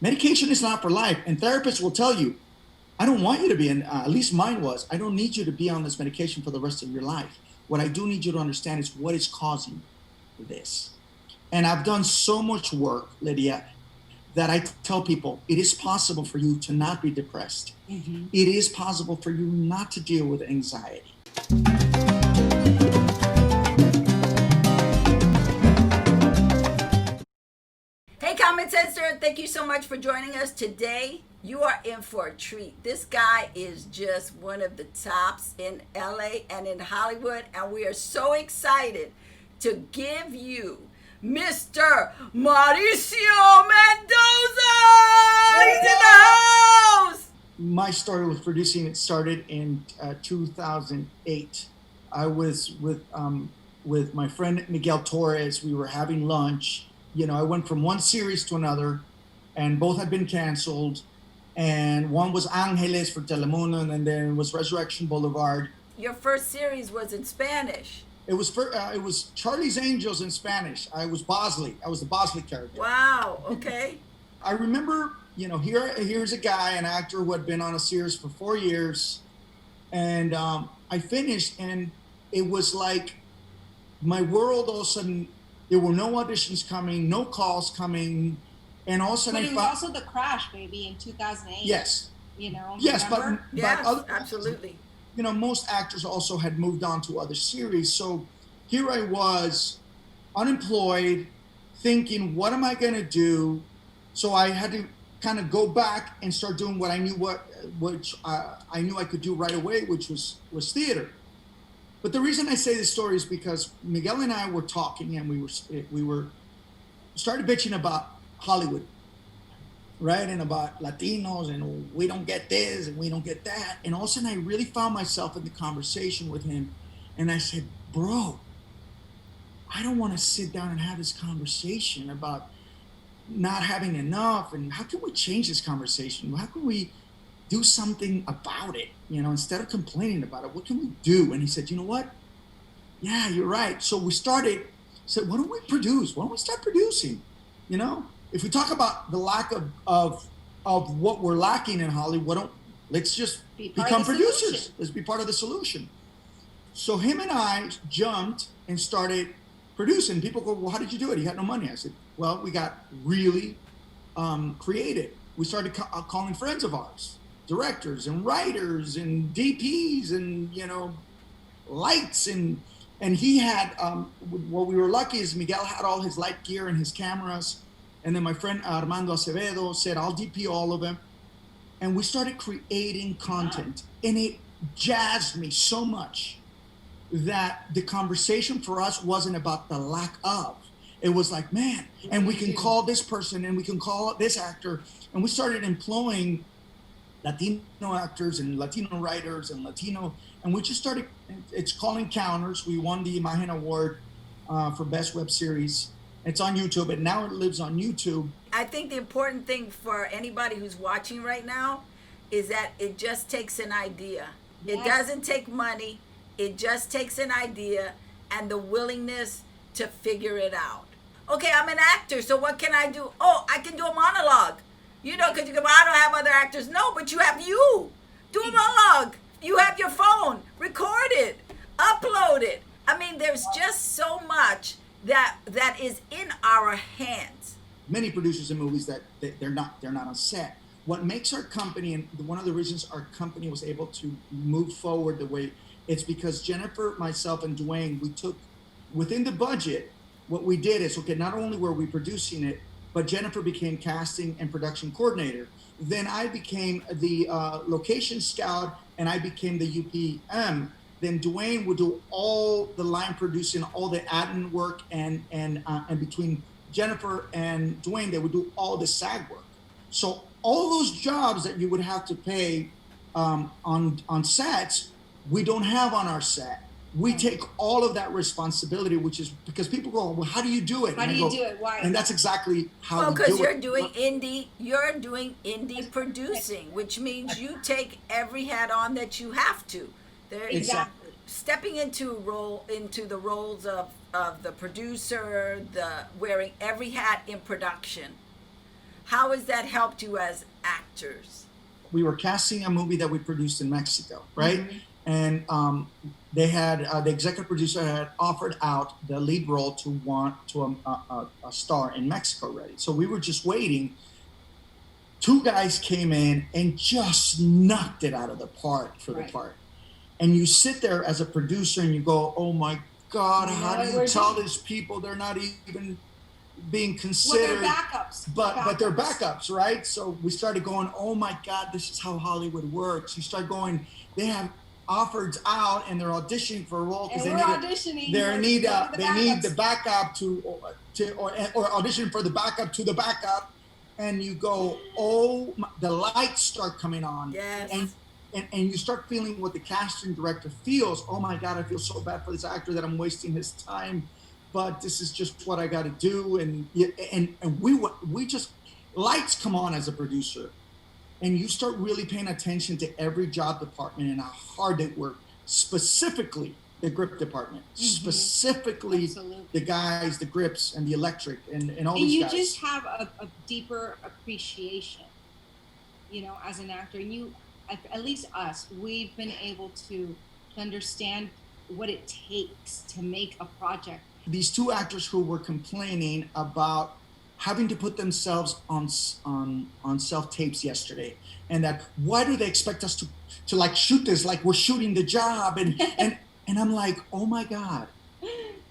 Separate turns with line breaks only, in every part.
Medication is not for life. And therapists will tell you, I don't want you to be in, at least mine was, I don't need you to be on this medication for the rest of your life. What I do need you to understand is what is causing this. And I've done so much work, Lydia, that I tell people it is possible for you to not be depressed. Mm-hmm. It is possible for you not to deal with anxiety.
Hey, Comment Sensor, thank you so much for joining us today. You are in for a treat. This guy is just one of the tops in LA and in Hollywood, and we are so excited to give you Mr. Mauricio Mendoza in the house.
My story with producing, it started in 2008. I was with my friend Miguel Torres. We were having lunch. You know, I went from one series to another, and both had been canceled. And one was Angeles for Telemundo, and then it was Resurrection Boulevard.
Your first series was in Spanish.
It was Charlie's Angels in Spanish. I was Bosley. I was the Bosley character.
Wow. Okay.
I remember, you know, here's a guy, an actor who had been on a series for 4 years, and I finished, and it was like my world all of a sudden. There were no auditions coming, no calls coming, and all of a sudden
but it was also the crash, baby, in 2008.
Yes.
You know.
Yes,
remember?
but
absolutely.
You know, most actors also had moved on to other series. So here I was, unemployed, thinking, what am I going to do? So I had to kind of go back and start doing what I knew I knew I could do right away, which was theater. But the reason I say this story is because Miguel and I were talking, and we were started bitching about Hollywood, right? And about Latinos, and we don't get this and we don't get that. And all of a sudden I really found myself in the conversation with him. And I said, bro, I don't want to sit down and have this conversation about not having enough. And how can we change this conversation? How can we do something about it? You know, instead of complaining about it, what can we do? And he said, you know what? Yeah, you're right. So we said, why don't we produce? Why don't we start producing? You know, if we talk about the lack of what we're lacking in Hollywood, let's just become producers. Let's be part of the solution. So him and I jumped and started producing. People go, well, how did you do it? You had no money. I said, well, we got really creative. We started calling friends of ours, directors and writers and DPs and, you know, lights. And he had, what we were lucky is Miguel had all his light gear and his cameras. And then my friend Armando Acevedo said, I'll DP all of them. And we started creating content. And it jazzed me so much that the conversation for us wasn't about the lack of. It was like, man, and we can call this person and we can call this actor. And we started employing Latino actors and Latino writers and and we just started, it's called Encounters. We won the Imagen Award for Best Web Series. It's on YouTube, and now it lives on YouTube.
I think the important thing for anybody who's watching right now is that it just takes an idea. Yes. It doesn't take money. It just takes an idea and the willingness to figure it out. Okay, I'm an actor, so what can I do? Oh, I can do a monologue. You know, because you go, I don't have other actors. No, but you have you. Do a monologue. You have your phone. Record it. Upload it. I mean, there's just so much that is in our hands.
Many producers in movies that they're not on set. What makes our company, and one of the reasons our company was able to move forward the way, it's because Yeniffer, myself, and Dwayne, we took within the budget. What we did is, okay, not only were we producing it, but Yeniffer became casting and production coordinator. Then I became the location scout, and I became the UPM. Then Dwayne would do all the line producing, all the admin work, and between Yeniffer and Dwayne, they would do all the SAG work. So all those jobs that you would have to pay on sets, we don't have on our set. We take all of that responsibility, which is because people go, well, how do you do it?
How do you do it? Why?
And that's exactly how we do it.
Because you're doing indie producing, which means you take every hat on that you have to.
Exactly.
Stepping into the roles of the producer, the wearing every hat in production. How has that helped you as actors?
We were casting a movie that we produced in Mexico, right?
Mhm.
And they had the executive producer had offered out the lead role to a star in Mexico already. So we were just waiting. Two guys came in and just knocked it out of the park for the
Right.
part. And you sit there as a producer and you go, "Oh my God,
You know
how
what
do
we're
you tell
doing.
these people they're not even being
Well,
considered?"
they're backups.
But they're backups, right? So we started going, "Oh my God, this is how Hollywood works." You start going, they have offers out and they're auditioning for a role
And
because
we're auditioning.
they need the backup or audition for the backup to the backup, and you go, "Oh," the lights start coming on,
Yes.
and you start feeling what the casting director feels. "Oh my God, I feel so bad for this actor that I'm wasting his time, but this is just what I got to do." And we just, lights come on as a producer, and you start really paying attention to every job department and how hard they work, specifically the grip department, specifically
Absolutely.
the guys, the grips and the electric and all
And
these
you
guys.
just have a deeper appreciation, as an actor. And at least us, we've been able to understand what it takes to make a project.
These two actors who were complaining about having to put themselves on self tapes yesterday, and that why do they expect us to like shoot this like we're shooting the job, and I'm like, "Oh my God,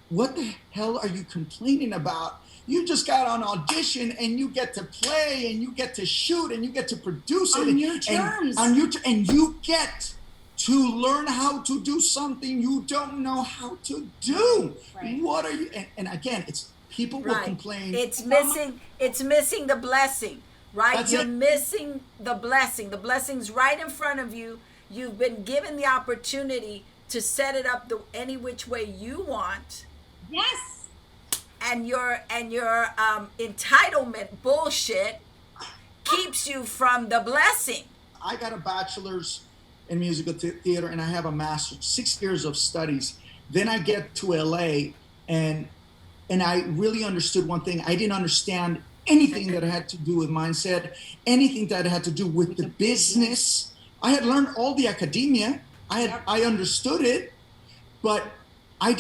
what the hell are you complaining about? You just got on audition and you get to play and you get to shoot and you get to produce it
On your terms.
and you get to learn how to do something you don't know how to do."
Right.
What are you? And again, it's people will
Right.
complain.
It's missing the blessing, right?
That's
You're
it.
missing the blessing. The blessing's right in front of you. You've been given the opportunity to set it up any which way you want,
Yes.
and your entitlement bullshit keeps you from the blessing.
I got a bachelor's in musical theater and I have a master's, 6 years of studies. Then I get to LA and I really understood one thing. I didn't understand anything that had to do with mindset, anything that had to do with the business. I had learned all the academia. I understood it, but I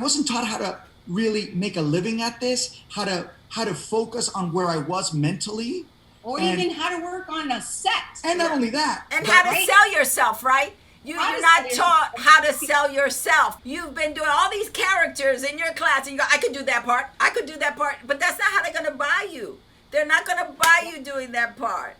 wasn't taught how to really make a living at this, how to focus on where I was mentally.
Or even how to work on a set.
And not only that.
And how to sell yourself, right? You're not taught how to sell yourself. You've been doing all these characters in your class, and you go, "I could do that part. I could do that part." But that's not how they're going to buy you. They're not going to buy you doing that part.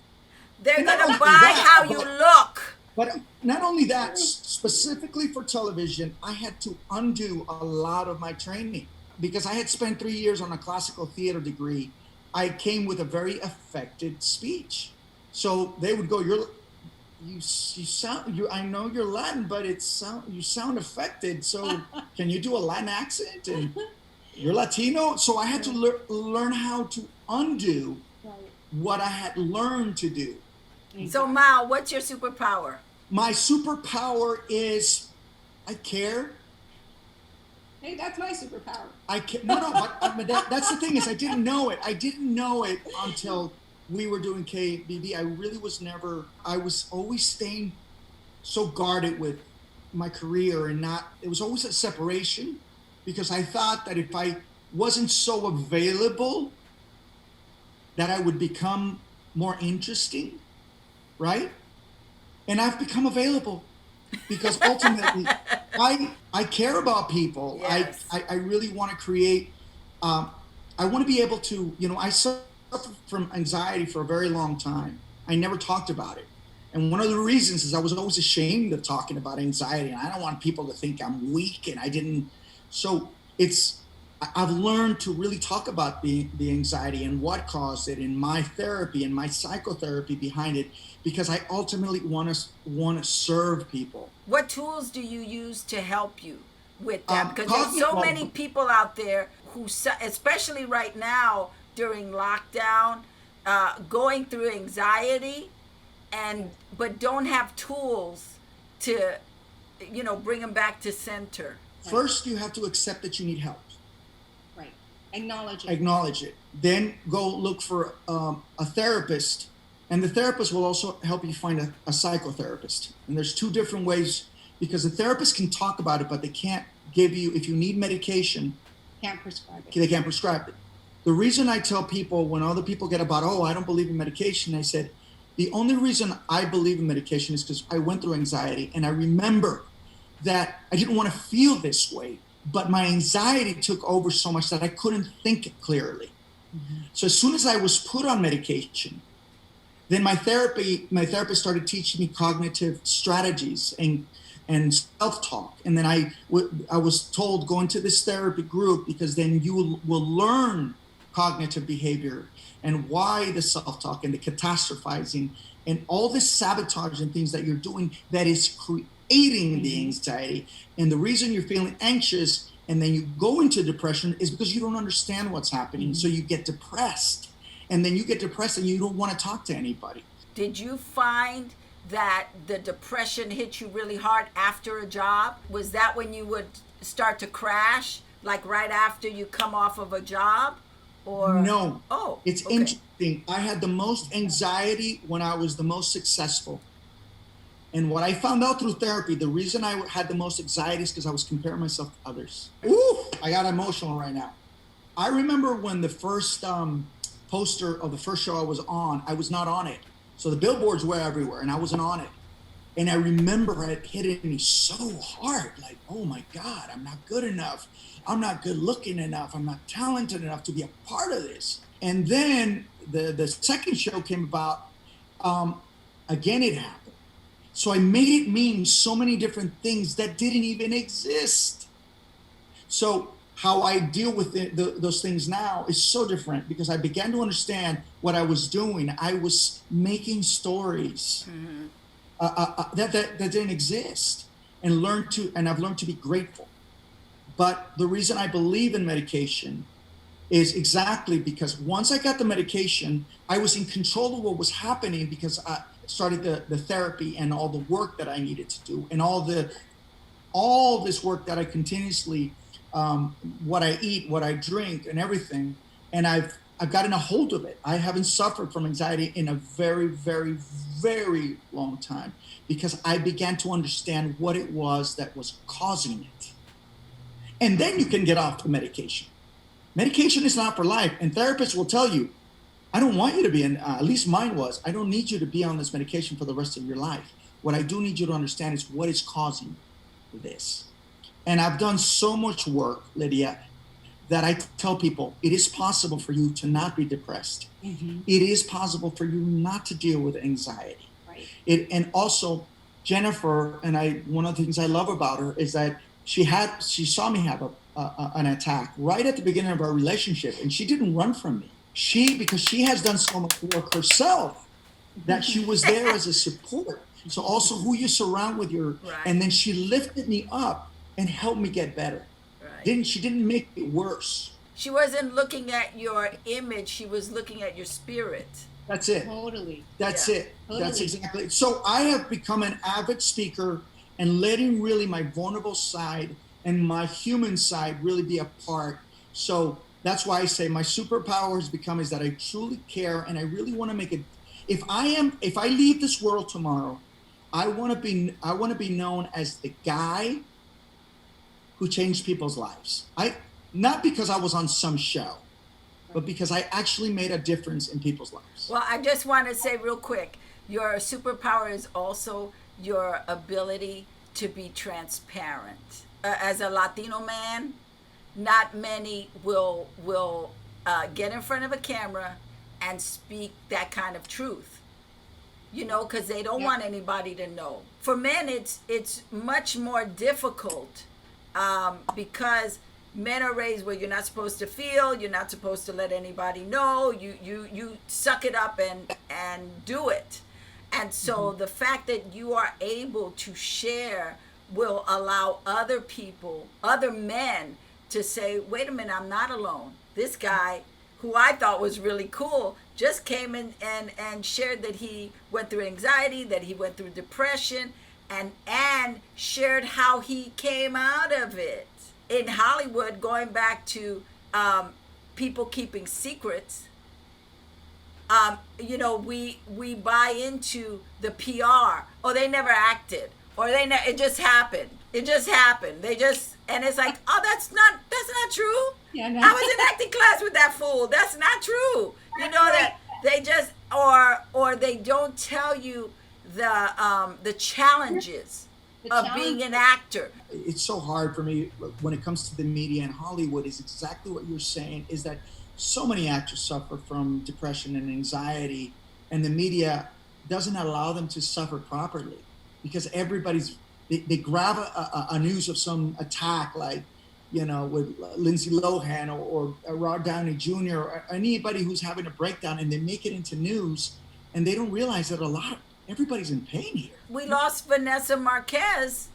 They're going to buy how you look.
But not only that, specifically for television, I had to undo a lot of my training because I had spent 3 years on a classical theater degree. I came with a very affected speech. So they would go, I know you're Latin, but you sound affected. So can you do a Latin accent? And you're Latino. So I had to learn how to undo what I had learned to do.
So Mal, what's your superpower?
My superpower is I care.
Hey, that's my superpower.
But that's the thing is I didn't know it. I didn't know it until we were doing KBB. I was always staying so guarded with my career it was always a separation because I thought that if I wasn't so available that I would become more interesting, right? And I've become available because ultimately I care about people.
Yes.
I really want to create, I want to be able to, I suffered from anxiety for a very long time. I never talked about it. And one of the reasons is I was always ashamed of talking about anxiety. And I don't want people to think I'm weak and I didn't. So I've learned to really talk about the anxiety and what caused it in my therapy and my psychotherapy behind it, because I ultimately want to serve people.
What tools do you use to help you with that? Because there's so many people out there who, especially right now during lockdown, going through anxiety, but don't have tools to, bring them back to center.
First, you have to accept that you need help.
Right.
Acknowledge it. Then go look for a therapist, and the therapist will also help you find a psychotherapist. And there's two different ways, because the therapist can talk about it, but they can't give you, if you need medication,
Can't prescribe it.
they can't prescribe it. The reason I tell people, when other people get about, oh, I don't believe in medication, I said, the only reason I believe in medication is because I went through anxiety, and I remember that I didn't want to feel this way, but my anxiety took over so much that I couldn't think clearly. Mm-hmm. So as soon as I was put on medication, then my therapist started teaching me cognitive strategies and self-talk. And then I was told, go into this therapy group, because then you will learn cognitive behavior and why the self-talk and the catastrophizing and all this sabotage and things that you're doing that is creating the anxiety. And the reason you're feeling anxious and then you go into depression is because you don't understand what's happening. So you get depressed, and then you get depressed and you don't want to talk to anybody.
Did you find that the depression hit you really hard after a job? Was that when you would start to crash, like right after you come off of a job? Or
no.
Oh,
it's
okay.
Interesting. I had the most anxiety when I was the most successful. And what I found out through therapy, the reason I had the most anxiety is because I was comparing myself to others. Ooh, I got emotional right now. I remember when the first poster of the first show I was not on it. So the billboards were everywhere and I wasn't on it. And I remember it hitting me so hard, like, oh my God, I'm not good enough. I'm not good looking enough. I'm not talented enough to be a part of this. And then the second show came about. Again, it happened. So I made it mean so many different things that didn't even exist. So how I deal with those things now is so different, because I began to understand what I was doing. I was making stories that didn't exist, and I've learned to be grateful. But the reason I believe in medication is exactly because once I got the medication, I was in control of what was happening, because I started the therapy and all the work that I needed to do, and all this work that I continuously, what I eat, what I drink, and everything. And I've gotten a hold of it. I haven't suffered from anxiety in a very, very, very long time, because I began to understand what it was that was causing it. And then you can get off the medication. Medication is not for life. And therapists will tell you, I don't want you to be at least mine was, I don't need you to be on this medication for the rest of your life. What I do need you to understand is what is causing this. And I've done so much work, Lydia, that I tell people it is possible for you to not be depressed. Mm-hmm. It is possible for you not to deal with anxiety. Right. And also, Yeniffer, and one of the things I love about her is that she saw me have an attack right at the beginning of our relationship, and she didn't run from me. Because she has done so much work herself, that she was there as a support. So also who you surround with and then she lifted me up and helped me get better. Right. She didn't make it worse.
She wasn't looking at your image, she was looking at your spirit.
That's it.
Totally.
That's it. Totally. That's exactly it. So I have become an avid speaker, and letting really my vulnerable side and my human side really be a part. So that's why I say my superpower has become is that I truly care, and I really want to make it. If I leave this world tomorrow, I want to be known as the guy who changed people's lives. Not because I was on some show, but because I actually made a difference in people's lives.
Well, I just want to say real quick, your superpower is also your ability to be transparent. As a Latino man, not many will get in front of a camera and speak that kind of truth, because they don't want anybody to know. For men, it's much more difficult, because men are raised where you're not supposed to feel, you're not supposed to let anybody know, you suck it up and do it. And so the fact that you are able to share will allow other people, other men, to say, wait a minute, I'm not alone. This guy, who I thought was really cool, just came in and shared that he went through anxiety, that he went through depression, and shared how he came out of it. In Hollywood, going back to people keeping secrets, you know, we buy into the PR. Oh, they never acted, or it just happened. It just happened. They just, and it's like, oh, that's not true.
Yeah, no.
I was in acting class with that fool. That's not true. You know that they just, or they don't tell you the challenges of being an actor.
It's so hard for me when it comes to the media and Hollywood. Is exactly what you're saying, is that so many actors suffer from depression and anxiety, and the media doesn't allow them to suffer properly, because they grab a news of some attack, like, you know, with Lindsay Lohan or Robert Downey Jr. or anybody who's having a breakdown, and they make it into news, and they don't realize that everybody's in pain here.
We lost Vanessa Marquez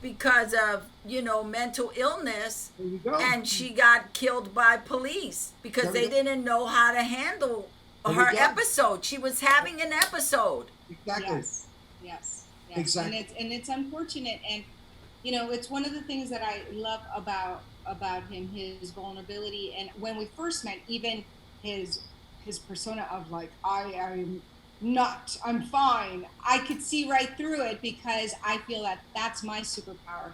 because of, you know, mental illness,
There you go.
and she got killed by police because they didn't know how to handle her episode. She was having an episode.
Exactly.
Yes.
Exactly.
And it's unfortunate, and you know, it's one of the things that I love about him, his vulnerability. And when we first met, even his persona of like, I'm fine. I could see right through it, because I feel that that's my superpower,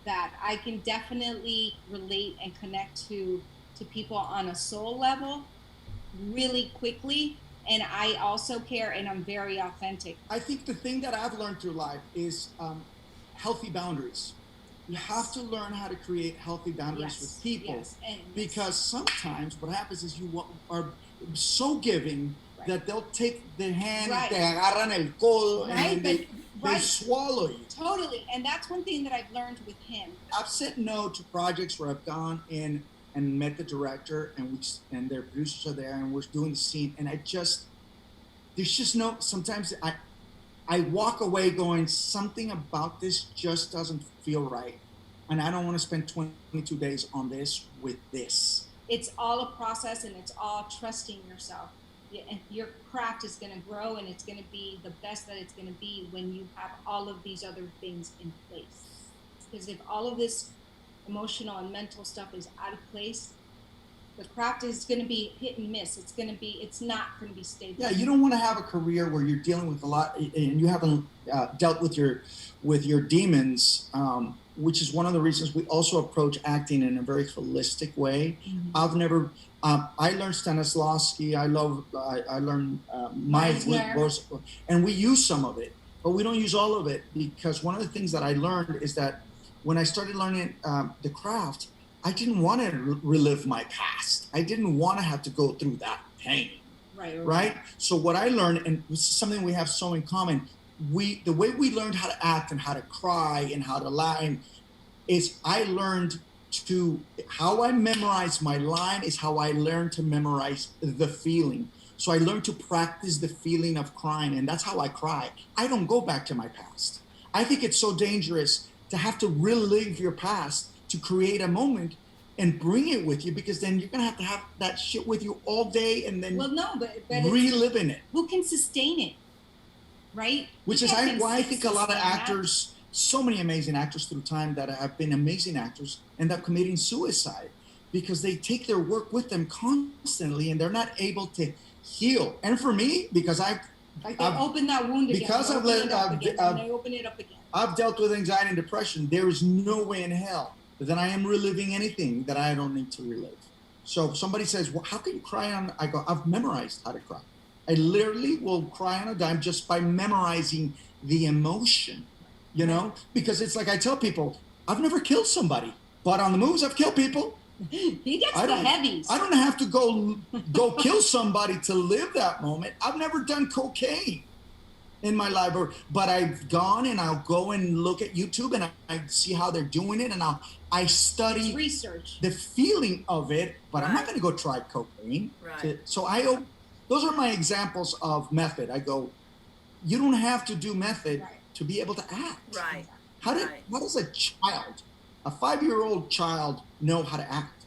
that I can definitely relate and connect to people on a soul level really quickly. And I also care, and I'm very authentic.
I think the thing that I've learned through life is healthy boundaries. You have to learn how to create healthy boundaries with people, because sometimes what happens is you are so giving that they'll take the hand, te agarran el codo, and they swallow you.
Totally. And that's one thing that I've learned with him.
I've said no to projects where I've gone in and met the director, and their producers are there, and we're doing the scene, and there's just no, sometimes I walk away going, something about this just doesn't feel right, and I don't want to spend 22 days on this with this.
It's all a process, and it's all trusting yourself. And your craft is going to grow, and it's going to be the best that it's going to be when you have all of these other things in place. Because if all of this emotional and mental stuff is out of place, the craft is going to be hit and miss. It's not going to be stable.
Yeah, you don't want to have a career where you're dealing with a lot, and you haven't dealt with your demons, which is one of the reasons we also approach acting in a very holistic way. Mm-hmm. I learned Stanislavski. I learned Meisner, and we use some of it, but we don't use all of it, because one of the things that I learned is that when I started learning the craft, I didn't want to relive my past. I didn't want to have to go through that pain. Right? So what I learned, and this is something we have so in common, the way we learned how to act and how to cry and how to lie is I learned how I memorize my line is how I learned to memorize the feeling. So I learned to practice the feeling of crying, and that's how I cry. I don't go back to my past. I think it's so dangerous to have to relive your past to create a moment and bring it with you, because then you're gonna have to have that shit with you all day, and then
but
reliving it.
Who can sustain it, right?
Which is why I think a lot of actors, so many amazing actors through time that have been amazing actors, end up committing suicide, because they take their work with them constantly and they're not able to heal. And for me, because I've
opened that wound again.
Because
they open it up again.
I've dealt with anxiety and depression. There is no way in hell that I am reliving anything that I don't need to relive. So if somebody says, well, how can you cry on? I go, I've memorized how to cry. I literally will cry on a dime just by memorizing the emotion, you know? Because it's like I tell people, I've never killed somebody, but on the movies I've killed people.
He gets the heavies.
I don't have to go kill somebody to live that moment. I've never done cocaine in my life, but I've gone and I'll go and look at YouTube and I see how they're doing it, and I study
research
the feeling of it, but I'm not going to go try cocaine. So those are my examples of method. I go, you don't have to do method to be able to act. How does a child, a 5-year-old child, know how to act?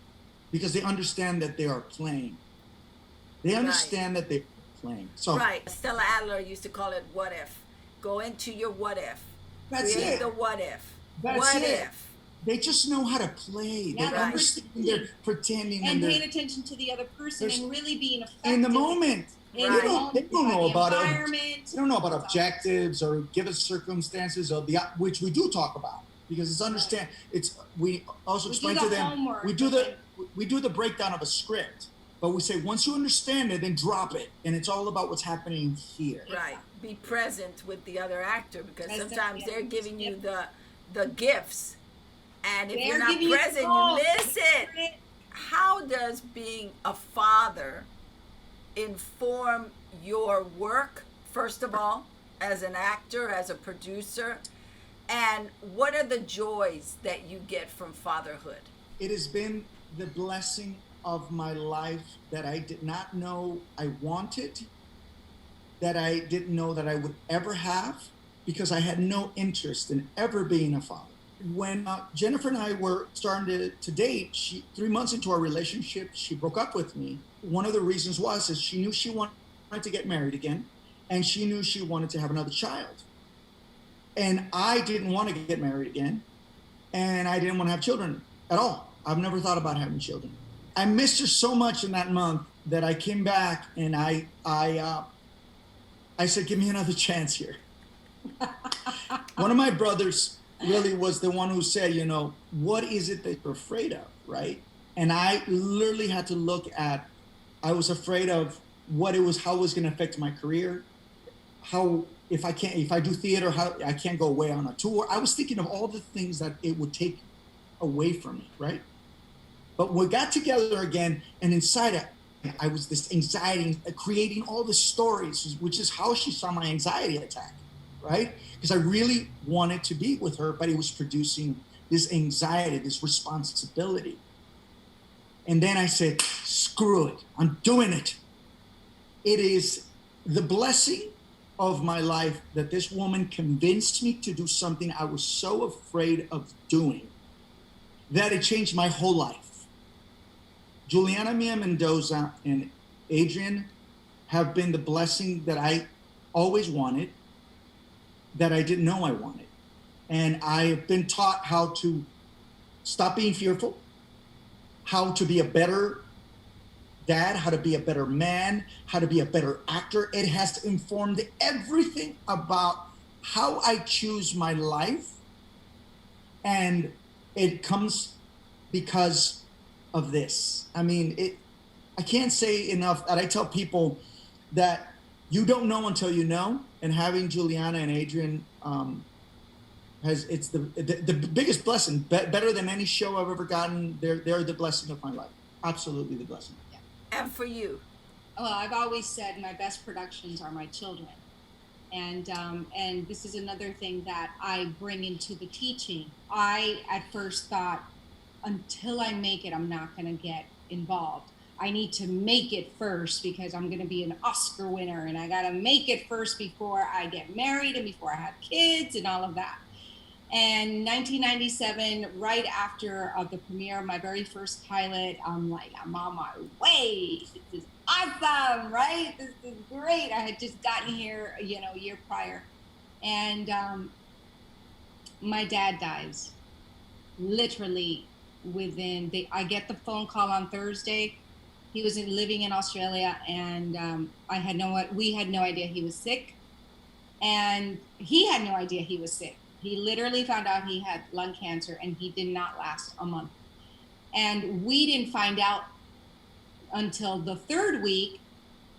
Because they understand that they are playing. They understand that they're playing. So
Stella Adler used to call it what if. Go into your what if.
That's
Create
it.
the what if.
That's
what
it.
if.
they just know how to play.
Yeah,
They
right.
understand. They're pretending
and
they're
paying attention to the other person
there's-
and really being effective
in the moment.
in
Right.
the moment
They don't
by
know
the
about it.
environment.
They don't know about
That's
objectives or given circumstances or which we do talk about, because it's understand. It's we also
We
explain
do
to
the
them.
homework,
We do
but
we do the breakdown of a script, but we say once you understand it, then drop it, and it's all about what's happening here.
Right. Be present with the other actor, because
Present,
sometimes
yeah.
they're giving you
Yep.
the gifts, and if
They're
you're not
giving you
present, you
calls.
miss it. How does being a father inform your work, first of all, as an actor, as a producer, and what are the joys that you get from fatherhood?
It has been the blessing of my life that I did not know I wanted, that I didn't know that I would ever have, because I had no interest in ever being a father. When Yeniffer and I were starting to date, 3 months into our relationship, she broke up with me. One of the reasons was is she knew she wanted to get married again, and she knew she wanted to have another child. And I didn't want to get married again, and I didn't want to have children at all. I've never thought about having children. I missed her so much in that month that I came back and I said, give me another chance here. One of my brothers really was the one who said, you know, what is it that you're afraid of, right? And I literally had to look at, I was afraid of what it was, how it was going to affect my career, how if I do theater, how I can't go away on a tour. I was thinking of all the things that it would take away from me, right? But we got together again, and inside it, I was this anxiety, creating all the stories, which is how she saw my anxiety attack, right? Because I really wanted to be with her, but it was producing this anxiety, this responsibility. And then I said, screw it, I'm doing it. It is the blessing of my life that this woman convinced me to do something I was so afraid of doing that it changed my whole life. Juliana Mia Mendoza and Adrian have been the blessing that I always wanted, that I didn't know I wanted. And I have been taught how to stop being fearful, how to be a better dad, how to be a better man, how to be a better actor. It has informed everything about how I choose my life. And it comes because of this. I mean, I can't say enough that I tell people that you don't know until you know. And having Juliana and Adrian it's the biggest blessing, better than any show I've ever gotten. They're the blessing of my life. Absolutely the blessing.
Yeah.
And for you?
Well, I've always said my best productions are my children. And this is another thing that I bring into the teaching. I at first thought, until I make it, I'm not going to get involved. I need to make it first because I'm going to be an Oscar winner, and I got to make it first before I get married and before I have kids and all of that. And 1997, right after the premiere of my very first pilot, I'm like, I'm on my way. This is awesome, right? This is great. I had just gotten here, a year prior. And my dad dies. Literally I get the phone call on Thursday. He was living in Australia, and we had no idea he was sick. And he had no idea he was sick. He literally found out he had lung cancer, and he did not last a month. And we didn't find out until the third week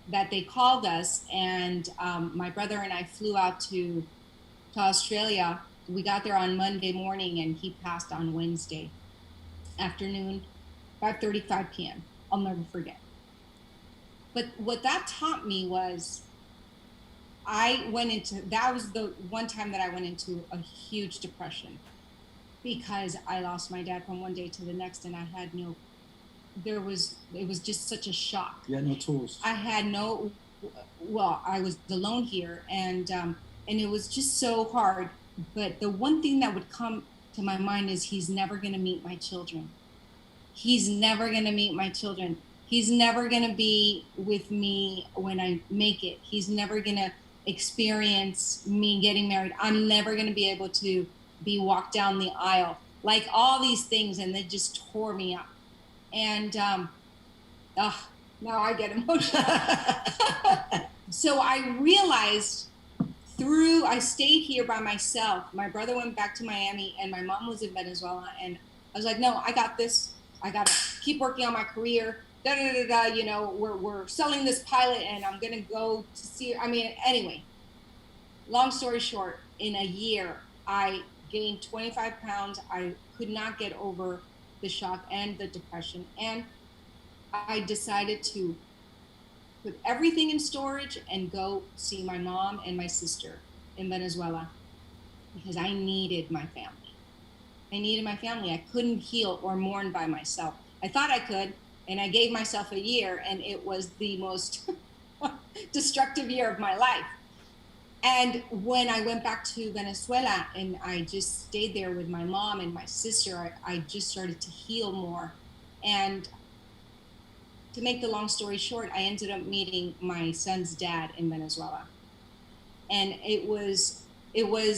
that they called us, and my brother and I flew out to Australia. We got there on Monday morning, and he passed on Wednesday afternoon, 5:35 p.m. I'll never forget. But what that taught me was that was the one time that I went into a huge depression, because I lost my dad from one day to the next, and it was just such a shock.
You had no tools.
I was alone here, and it was just so hard. But the one thing that would come to my mind is he's never going to meet my children. He's never going to meet my children. He's never going to be with me when I make it. He's never going to experience me getting married. I'm never going to be able to be walked down the aisle. like all these things, and they just tore me up. And now I get emotional. So I realized I stayed here by myself. My brother went back to Miami and my mom was in Venezuela. And I was like, no, I got this. I got to keep working on my career. You know, we're selling this pilot and I'm going to go to see. I mean, anyway, long story short, in a year, I gained 25 pounds. I could not get over the shock and the depression. And I decided to put everything in storage and go see my mom and my sister in Venezuela because I needed my family. I needed my family. I couldn't heal or mourn by myself. I thought I could, and I gave myself a year, and it was the most destructive year of my life. And when I went back to Venezuela and I just stayed there with my mom and my sister, I just started to heal more. And to make the long story short, I ended up meeting my son's dad in Venezuela. And it was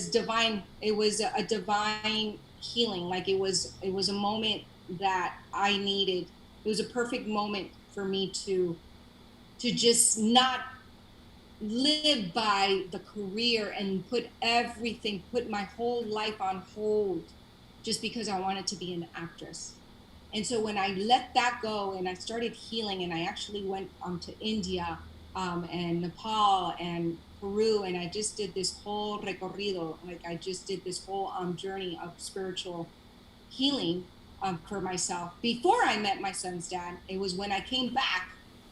divine. It was a divine healing. Like it was a moment that I needed. It was a perfect moment for me to just not live by the career and put my whole life on hold just because I wanted to be an actress. And so when I let that go and I started healing, and I actually went to India and Nepal and Peru, and I just did this whole recorrido, like I just did this whole journey of spiritual healing for myself. Before I met my son's dad, it was when I came back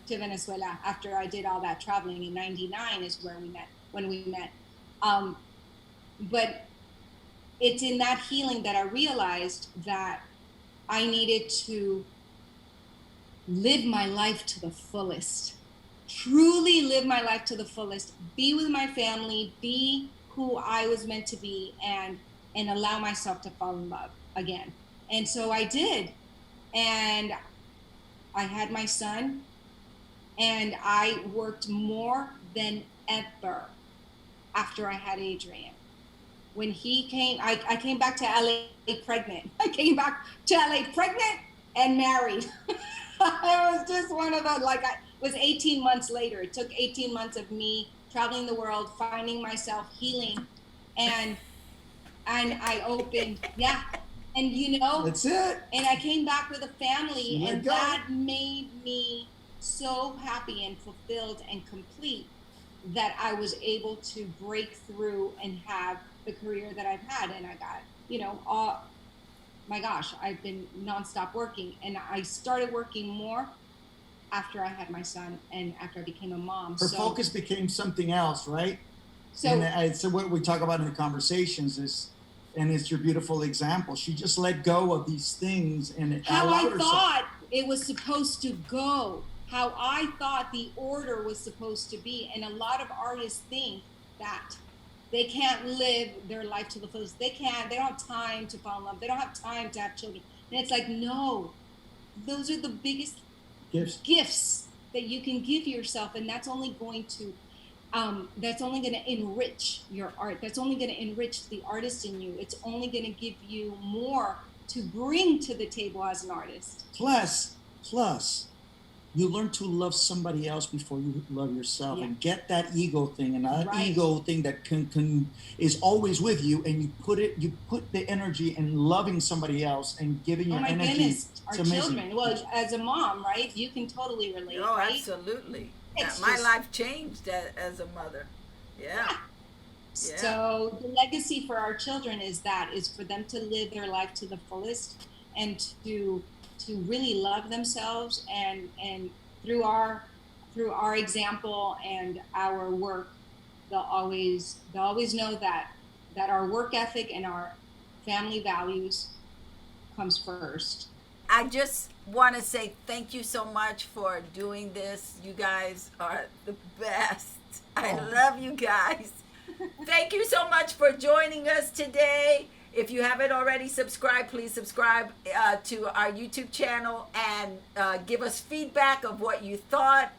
to Venezuela after I did all that traveling in '99 is when we met. But it's in that healing that I realized that I needed to live my life to the fullest, truly live my life to the fullest, be with my family, be who I was meant to be, and allow myself to fall in love again. And so I did. And I had my son, and I worked more than ever after I had Adrian. When he came, I came back to LA pregnant. I came back to LA pregnant and married. It was just one of those, like, it was 18 months later. It took 18 months of me traveling the world, finding myself, healing, and I opened, yeah. And you know,
that's it.
And I came back with a family, and
go.
that made me so happy and fulfilled and complete that I was able to break through and have the career that I've had. And I got, you know, my gosh, I've been nonstop working, and I started working more after I had my son and after I became a mom.
Her focus became something else, right?
So,
and so what we talk about in the conversations is, and it's your beautiful example. She just let go of these things and
how I thought it was supposed to go, how I thought the order was supposed to be. And a lot of artists think that they can't live their life to the fullest. They don't have time to fall in love. They don't have time to have children. And it's like, no, those are the biggest gifts that you can give yourself. And that's only going to enrich your art. That's only going to enrich the artist in you. It's only going to give you more to bring to the table as an artist.
Plus, you learn to love somebody else before you love yourself, and get that ego thing, and that ego thing that is always with you, and you put the energy in loving somebody else and giving your energy.
Goodness, our children. Well, as a mom, right? You can totally relate.
Oh,
right?
Absolutely. My life changed as a mother. Yeah.
So the legacy for our children is for them to live their life to the fullest, and to really love themselves, and through our example and our work, they'll always know that our work ethic and our family values comes first.
I just want to say thank you so much for doing this. You guys are the best. I love you guys. Thank you so much for joining us today. If you haven't already subscribed, please subscribe to our YouTube channel, and give us feedback of what you thought.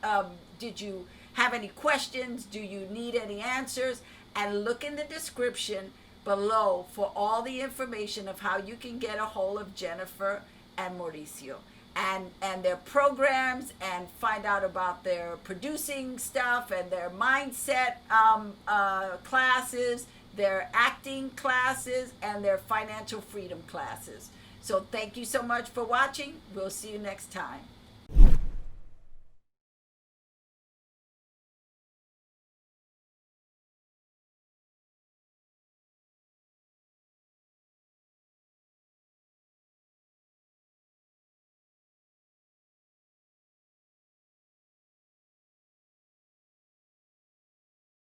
Did you have any questions? Do you need any answers? And look in the description. below for all the information of how you can get a hold of Yeniffer and Mauricio and their programs, and find out about their producing stuff and their mindset classes, their acting classes, and their financial freedom classes. So thank you so much for watching. We'll see you next time.